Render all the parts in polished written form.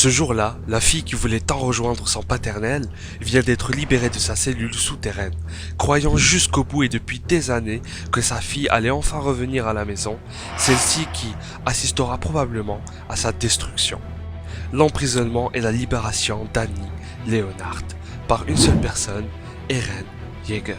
Ce jour-là, la fille qui voulait tant rejoindre son paternel vient d'être libérée de sa cellule souterraine. Croyant jusqu'au bout et depuis des années que sa fille allait enfin revenir à la maison, celle-ci qui assistera probablement à sa destruction. L'emprisonnement et la libération d'Annie Leonhardt par une seule personne, Eren Yeager.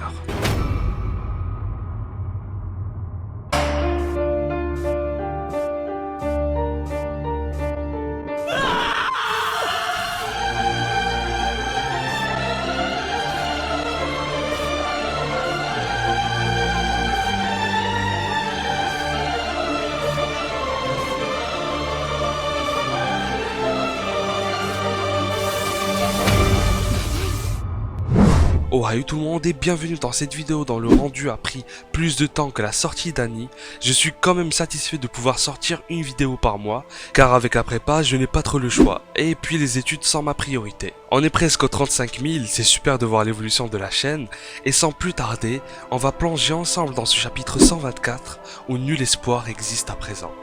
Oh salut tout le monde et bienvenue dans cette vidéo dont le rendu a pris plus de temps que la sortie d'Annie. Je suis quand même satisfait de pouvoir sortir une vidéo par mois, car avec la prépa je n'ai pas trop le choix, et puis les études sont ma priorité. On est presque aux 35 000, c'est super de voir l'évolution de la chaîne, et sans plus tarder, on va plonger ensemble dans ce chapitre 124 où nul espoir existe à présent.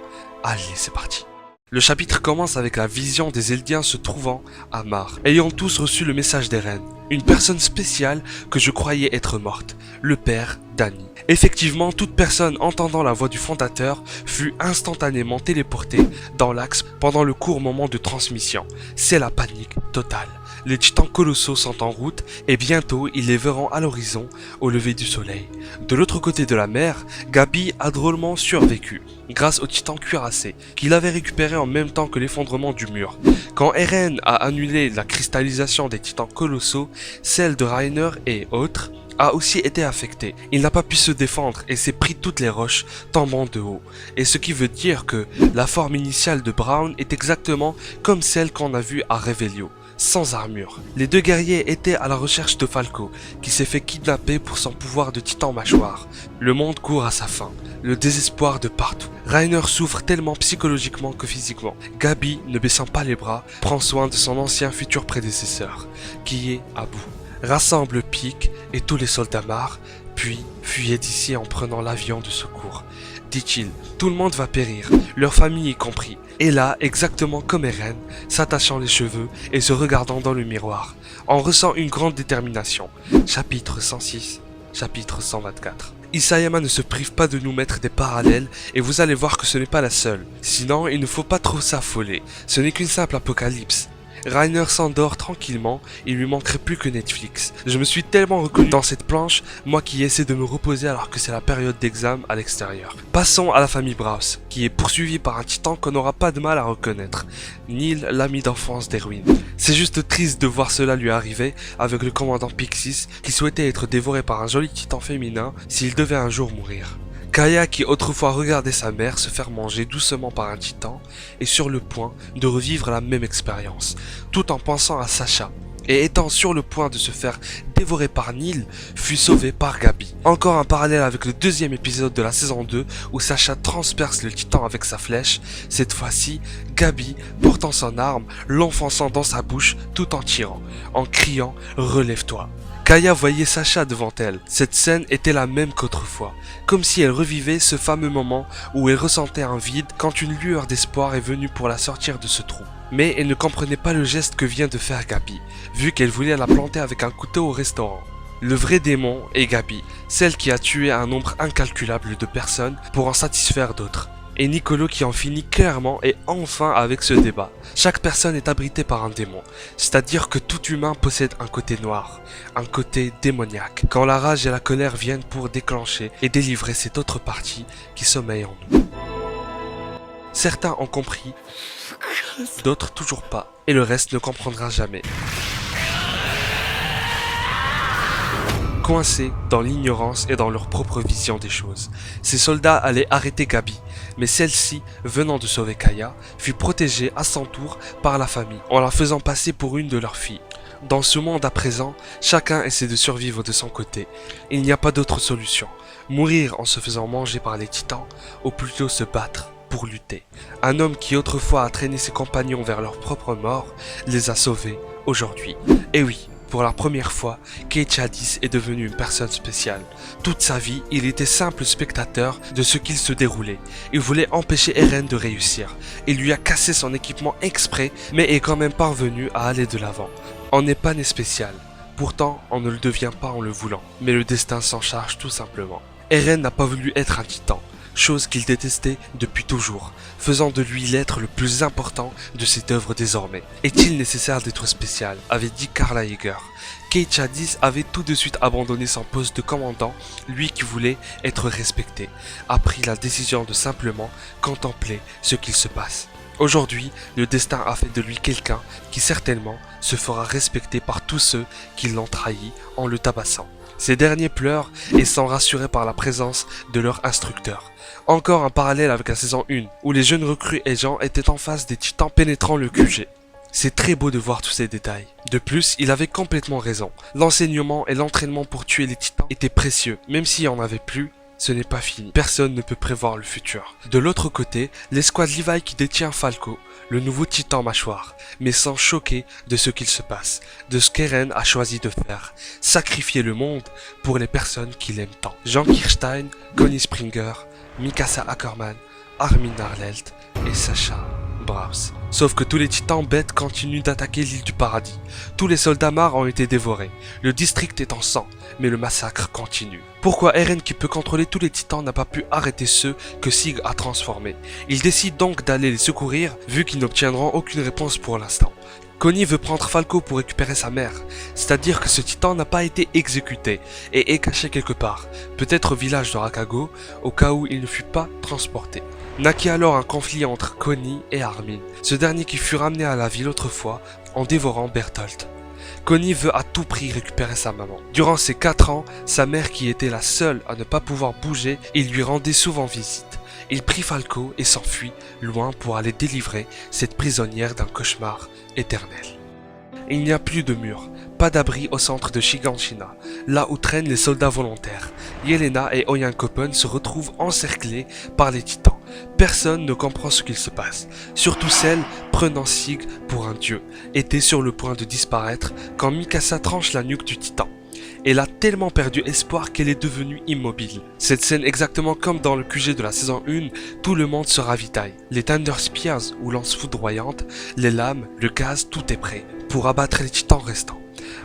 Allez, c'est parti. Le chapitre commence avec la vision des Eldiens se trouvant à Mar, ayant tous reçu le message d'Eren, une personne spéciale que je croyais être morte, le père d'Annie. Effectivement, toute personne entendant la voix du fondateur fut instantanément téléportée dans l'axe pendant le court moment de transmission. C'est la panique totale. Les titans colossaux sont en route et bientôt ils les verront à l'horizon au lever du soleil. De l'autre côté de la mer, Gabi a drôlement survécu grâce aux titans cuirassés qu'il avait récupérés en même temps que l'effondrement du mur. Quand Eren a annulé la cristallisation des titans colossaux, celle de Reiner et autres a aussi été affectée. Il n'a pas pu se défendre et s'est pris toutes les roches tombant de haut. Et ce qui veut dire que la forme initiale de Braun est exactement comme celle qu'on a vue à Revelio, sans armure. Les deux guerriers étaient à la recherche de Falco, qui s'est fait kidnapper pour son pouvoir de titan mâchoire. Le monde court à sa fin, le désespoir de partout. Reiner souffre tellement psychologiquement que physiquement. Gabi, ne baissant pas les bras, prend soin de son ancien futur prédécesseur, qui est à bout. Rassemble Pieck et tous les soldats Mar, puis fuyez d'ici en prenant l'avion de secours. Dit-il, tout le monde va périr, leur famille y compris. Et là, exactement comme Eren, s'attachant les cheveux et se regardant dans le miroir, on ressent une grande détermination. Chapitre 106, chapitre 124. Isayama ne se prive pas de nous mettre des parallèles et vous allez voir que ce n'est pas la seule. Sinon, il ne faut pas trop s'affoler, ce n'est qu'une simple apocalypse. Reiner s'endort tranquillement, il lui manquerait plus que Netflix. Je me suis tellement reconnu dans cette planche, moi qui essaie de me reposer alors que c'est la période d'examen à l'extérieur. Passons à la famille Braus, qui est poursuivie par un titan qu'on n'aura pas de mal à reconnaître. Neil, l'ami d'enfance d'Erwin. C'est juste triste de voir cela lui arriver avec le commandant Pixis qui souhaitait être dévoré par un joli titan féminin s'il devait un jour mourir. Kaya, qui autrefois regardait sa mère se faire manger doucement par un titan, est sur le point de revivre la même expérience, tout en pensant à Sasha, et étant sur le point de se faire dévorer par Neil, fut sauvé par Gabi. Encore un parallèle avec le deuxième épisode de la saison 2 où Sasha transperce le titan avec sa flèche, cette fois-ci, Gabi, portant son arme, l'enfonçant dans sa bouche tout en tirant, en criant « Relève-toi ». Kaya voyait Sasha devant elle. Cette scène était la même qu'autrefois, comme si elle revivait ce fameux moment où elle ressentait un vide quand une lueur d'espoir est venue pour la sortir de ce trou. Mais elle ne comprenait pas le geste que vient de faire Gabi, vu qu'elle voulait la planter avec un couteau au restaurant. Le vrai démon est Gabi, celle qui a tué un nombre incalculable de personnes pour en satisfaire d'autres. Et Niccolo qui en finit clairement et enfin avec ce débat. Chaque personne est abritée par un démon, c'est-à-dire que tout humain possède un côté noir, un côté démoniaque, quand la rage et la colère viennent pour déclencher et délivrer cette autre partie qui sommeille en nous. Certains ont compris, d'autres toujours pas, et le reste ne comprendra jamais. Coincés dans l'ignorance et dans leur propre vision des choses. Ces soldats allaient arrêter Gabi, mais celle-ci, venant de sauver Kaya, fut protégée à son tour par la famille, en la faisant passer pour une de leurs filles. Dans ce monde à présent, chacun essaie de survivre de son côté. Il n'y a pas d'autre solution. Mourir en se faisant manger par les titans, ou plutôt se battre pour lutter. Un homme qui autrefois a traîné ses compagnons vers leur propre mort, les a sauvés aujourd'hui. Et oui, Pour la première fois, Keïta-10 est devenu une personne spéciale. Toute sa vie, il était simple spectateur de ce qu'il se déroulait. Il voulait empêcher Eren de réussir. Il lui a cassé son équipement exprès, mais est quand même parvenu à aller de l'avant. On n'est pas né spécial. Pourtant, on ne le devient pas en le voulant. Mais le destin s'en charge tout simplement. Eren n'a pas voulu être un titan, chose qu'il détestait depuis toujours, faisant de lui l'être le plus important de cette œuvre désormais. Est-il nécessaire d'être spécial, avait dit Karl Jaeger. Keïta-10 avait tout de suite abandonné son poste de commandant, lui qui voulait être respecté, a pris la décision de simplement contempler ce qu'il se passe. Aujourd'hui, le destin a fait de lui quelqu'un qui certainement se fera respecter par tous ceux qui l'ont trahi en le tabassant. Ces derniers pleurent et sont rassurés par la présence de leur instructeur. Encore un parallèle avec la saison 1, où les jeunes recrues et gens étaient en face des titans pénétrant le QG. C'est très beau de voir tous ces détails. De plus, il avait complètement raison. L'enseignement et l'entraînement pour tuer les titans étaient précieux, même s'il n'y en avait plus. Ce n'est pas fini, personne ne peut prévoir le futur. De l'autre côté, l'escouade Levi qui détient Falco, le nouveau titan mâchoire, mais sans choquer de ce qu'il se passe, de ce qu'Eren a choisi de faire, sacrifier le monde pour les personnes qu'il aime tant. Jean Kirstein, Connie Springer, Mikasa Ackerman, Armin Arlelt et Sacha Browse. Sauf que tous les titans bêtes continuent d'attaquer l'île du paradis. Tous les soldats Mar ont été dévorés. Le district est en sang, mais le massacre continue. Pourquoi Eren, qui peut contrôler tous les titans, n'a pas pu arrêter ceux que Sig a transformés? Il décide donc d'aller les secourir, vu qu'ils n'obtiendront aucune réponse pour l'instant. Connie veut prendre Falco pour récupérer sa mère, c'est-à-dire que ce titan n'a pas été exécuté et est caché quelque part, peut-être au village de Rakago, au cas où il ne fut pas transporté. Naquit alors un conflit entre Connie et Armin, ce dernier qui fut ramené à la ville autrefois en dévorant Bertolt. Connie veut à tout prix récupérer sa maman. Durant ces 4 ans, sa mère qui était la seule à ne pas pouvoir bouger, il lui rendait souvent visite. Il prit Falco et s'enfuit loin pour aller délivrer cette prisonnière d'un cauchemar éternel. Il n'y a plus de mur, pas d'abri au centre de Shiganshina, là où traînent les soldats volontaires. Yelena et Oyankopon se retrouvent encerclés par les titans. Personne ne comprend ce qu'il se passe, surtout celle, prenant Sig pour un dieu, était sur le point de disparaître quand Mikasa tranche la nuque du titan. Elle a tellement perdu espoir qu'elle est devenue immobile. Cette scène, exactement comme dans le QG de la saison 1, tout le monde se ravitaille. Les Thunder Spears ou lances foudroyantes, les lames, le gaz, tout est prêt pour abattre les titans restants.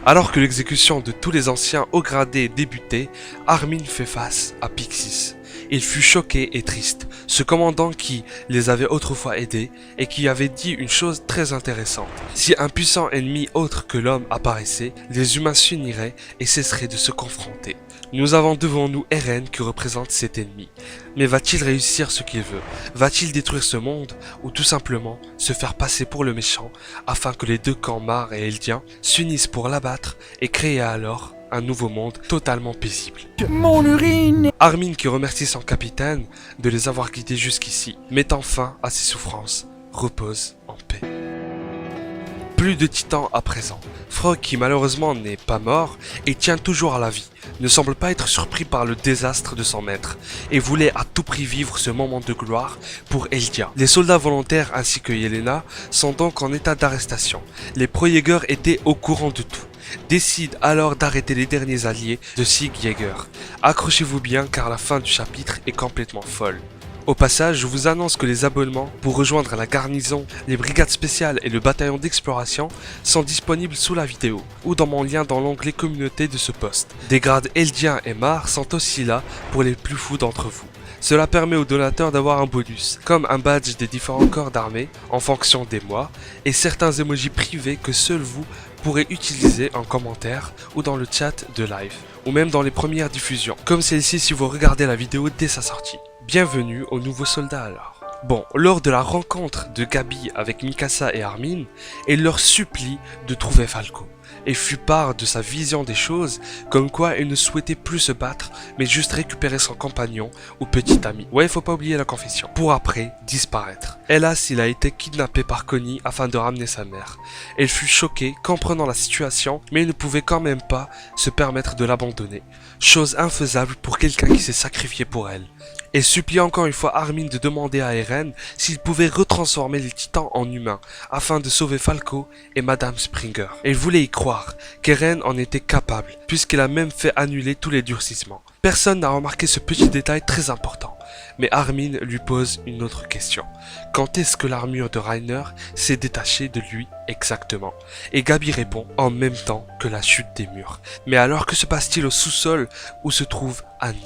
Alors que l'exécution de tous les anciens hauts gradés débutait, Armin fait face à Pixis. Il fut choqué et triste, ce commandant qui les avait autrefois aidés et qui avait dit une chose très intéressante. Si un puissant ennemi autre que l'homme apparaissait, les humains s'uniraient et cesseraient de se confronter. Nous avons devant nous Eren qui représente cet ennemi. Mais va-t-il réussir ce qu'il veut? Va-t-il détruire ce monde ou tout simplement se faire passer pour le méchant afin que les deux camps Mar et Eldien s'unissent pour l'abattre et créer alors un nouveau monde totalement paisible? Mon urine! Armin qui remercie son capitaine de les avoir guidés jusqu'ici, mettant fin à ses souffrances, repose en paix. Plus de titans à présent. Frog, qui malheureusement n'est pas mort et tient toujours à la vie, ne semble pas être surpris par le désastre de son maître et voulait à tout prix vivre ce moment de gloire pour Eldia. Les soldats volontaires ainsi que Yelena sont donc en état d'arrestation. Les Pro-Jäger étaient au courant de tout. Décide alors d'arrêter les derniers alliés de Sig Jäger. Accrochez-vous bien car la fin du chapitre est complètement folle. Au passage, je vous annonce que les abonnements pour rejoindre la garnison, les brigades spéciales et le bataillon d'exploration sont disponibles sous la vidéo ou dans mon lien dans l'onglet communauté de ce post. Des grades Eldien et Mar sont aussi là pour les plus fous d'entre vous. Cela permet aux donateurs d'avoir un bonus, comme un badge des différents corps d'armée en fonction des mois et certains emojis privés que seul vous pourrez utiliser en commentaire ou dans le chat de live, ou même dans les premières diffusions, comme celle-ci si vous regardez la vidéo dès sa sortie. Bienvenue aux nouveaux soldats alors. Bon, lors de la rencontre de Gabi avec Mikasa et Armin, elle leur supplie de trouver Falco, et fut part de sa vision des choses, comme quoi elle ne souhaitait plus se battre, mais juste récupérer son compagnon ou petit ami. Ouais, faut pas oublier la confession. Pour après, disparaître. Hélas, il a été kidnappé par Connie afin de ramener sa mère. Elle fut choquée, comprenant la situation, mais elle ne pouvait quand même pas se permettre de l'abandonner. Chose infaisable pour quelqu'un qui s'est sacrifié pour elle. et supplie encore une fois Armin de demander à Eren s'il pouvait retransformer les titans en humains afin de sauver Falco et Madame Springer. Et il voulait y croire qu'Eren en était capable puisqu'il a même fait annuler tous les durcissements. Personne n'a remarqué ce petit détail très important, mais Armin lui pose une autre question. Quand est-ce que l'armure de Reiner s'est détachée de lui exactement? Et Gabi répond en même temps que la chute des murs. Mais alors que se passe-t-il au sous-sol où se trouve Annie?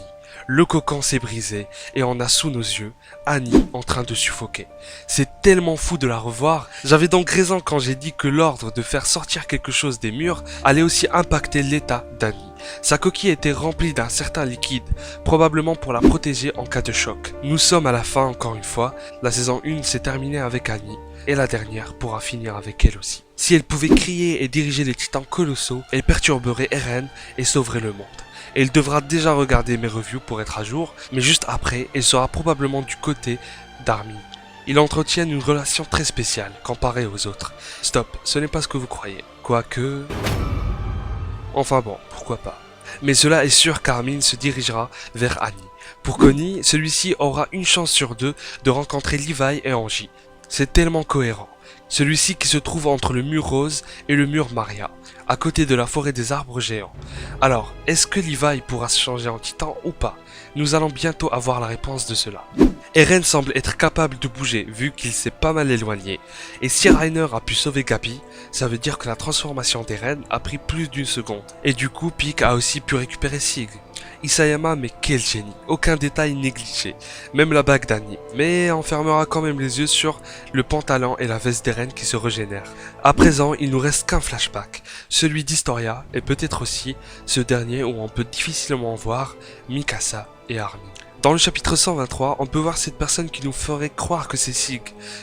Le cocon s'est brisé et on a sous nos yeux Annie en train de suffoquer. C'est tellement fou de la revoir. J'avais donc raison quand j'ai dit que l'ordre de faire sortir quelque chose des murs allait aussi impacter l'état d'Annie. Sa coquille était remplie d'un certain liquide, probablement pour la protéger en cas de choc. Nous sommes à la fin encore une fois. La saison 1 s'est terminée avec Annie et la dernière pourra finir avec elle aussi. Si elle pouvait crier et diriger les titans colossaux, elle perturberait Eren et sauverait le monde. Elle devra déjà regarder mes reviews pour être à jour, mais juste après, elle sera probablement du côté d'Armin. Ils entretiennent une relation très spéciale, comparée aux autres. Stop, ce n'est pas ce que vous croyez. Quoique... Enfin bon, pourquoi pas. Mais cela est sûr qu'Armin se dirigera vers Annie. Pour Connie, celui-ci aura une chance sur deux de rencontrer Levi et Angie. C'est tellement cohérent. Celui-ci qui se trouve entre le mur rose et le mur Maria, à côté de la forêt des arbres géants. Alors, est-ce que Levi pourra se changer en titan ou pas? Nous allons bientôt avoir la réponse de cela. Eren semble être capable de bouger vu qu'il s'est pas mal éloigné. Et si Reiner a pu sauver Gabi, ça veut dire que la transformation d'Eren a pris plus d'une seconde. Et du coup, Pieck a aussi pu récupérer Sig. Isayama, mais quel génie, aucun détail négligé, même la bague d'Annie, mais on fermera quand même les yeux sur le pantalon et la veste d'Eren qui se régénèrent. À présent, il nous reste qu'un flashback, celui d'Historia et peut-être aussi ce dernier où on peut difficilement voir Mikasa et Armin. Dans le chapitre 123, on peut voir cette personne qui nous ferait croire que c'est Sig,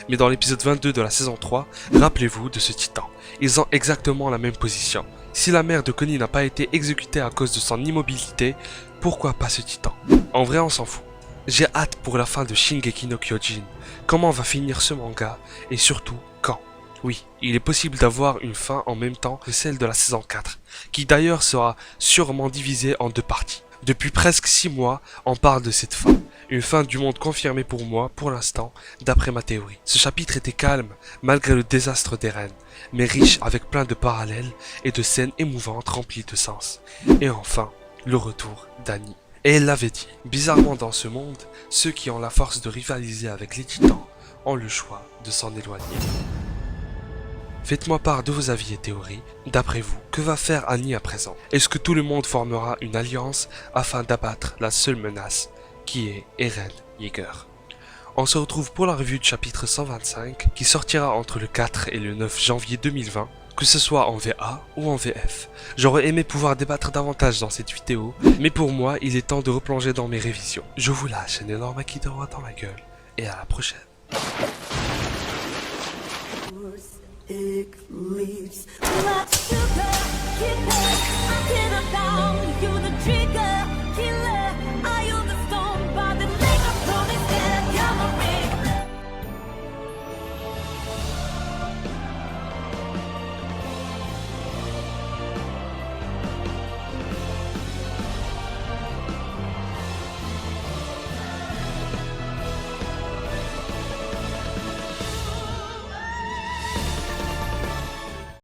mais dans l'épisode 22 de la saison 3, rappelez-vous de ce titan, ils ont exactement la même position. Si la mère de Connie n'a pas été exécutée à cause de son immobilité, pourquoi pas ce titan? En vrai, on s'en fout. J'ai hâte pour la fin de Shingeki no Kyojin. Comment va finir ce manga? Et surtout, quand? Oui, il est possible d'avoir une fin en même temps que celle de la saison 4, qui d'ailleurs sera sûrement divisée en deux parties. Depuis presque 6 mois, on parle de cette fin. Une fin du monde confirmée pour moi, pour l'instant, d'après ma théorie. Ce chapitre était calme, malgré le désastre d'Eren, mais riche avec plein de parallèles et de scènes émouvantes remplies de sens. Et enfin, le retour d'Annie. Et elle l'avait dit, bizarrement dans ce monde, ceux qui ont la force de rivaliser avec les titans ont le choix de s'en éloigner. Faites-moi part de vos avis et théories. D'après vous, que va faire Annie à présent? Est-ce que tout le monde formera une alliance afin d'abattre la seule menace qui est Eren Yeager? On se retrouve pour la revue du chapitre 125 qui sortira entre le 4 et le 9 janvier 2020, que ce soit en VA ou en VF. J'aurais aimé pouvoir débattre davantage dans cette vidéo, mais pour moi, il est temps de replonger dans mes révisions. Je vous lâche un énorme acquis de droit dans la gueule et à la prochaine. It leaves. Let's do that, keep it, I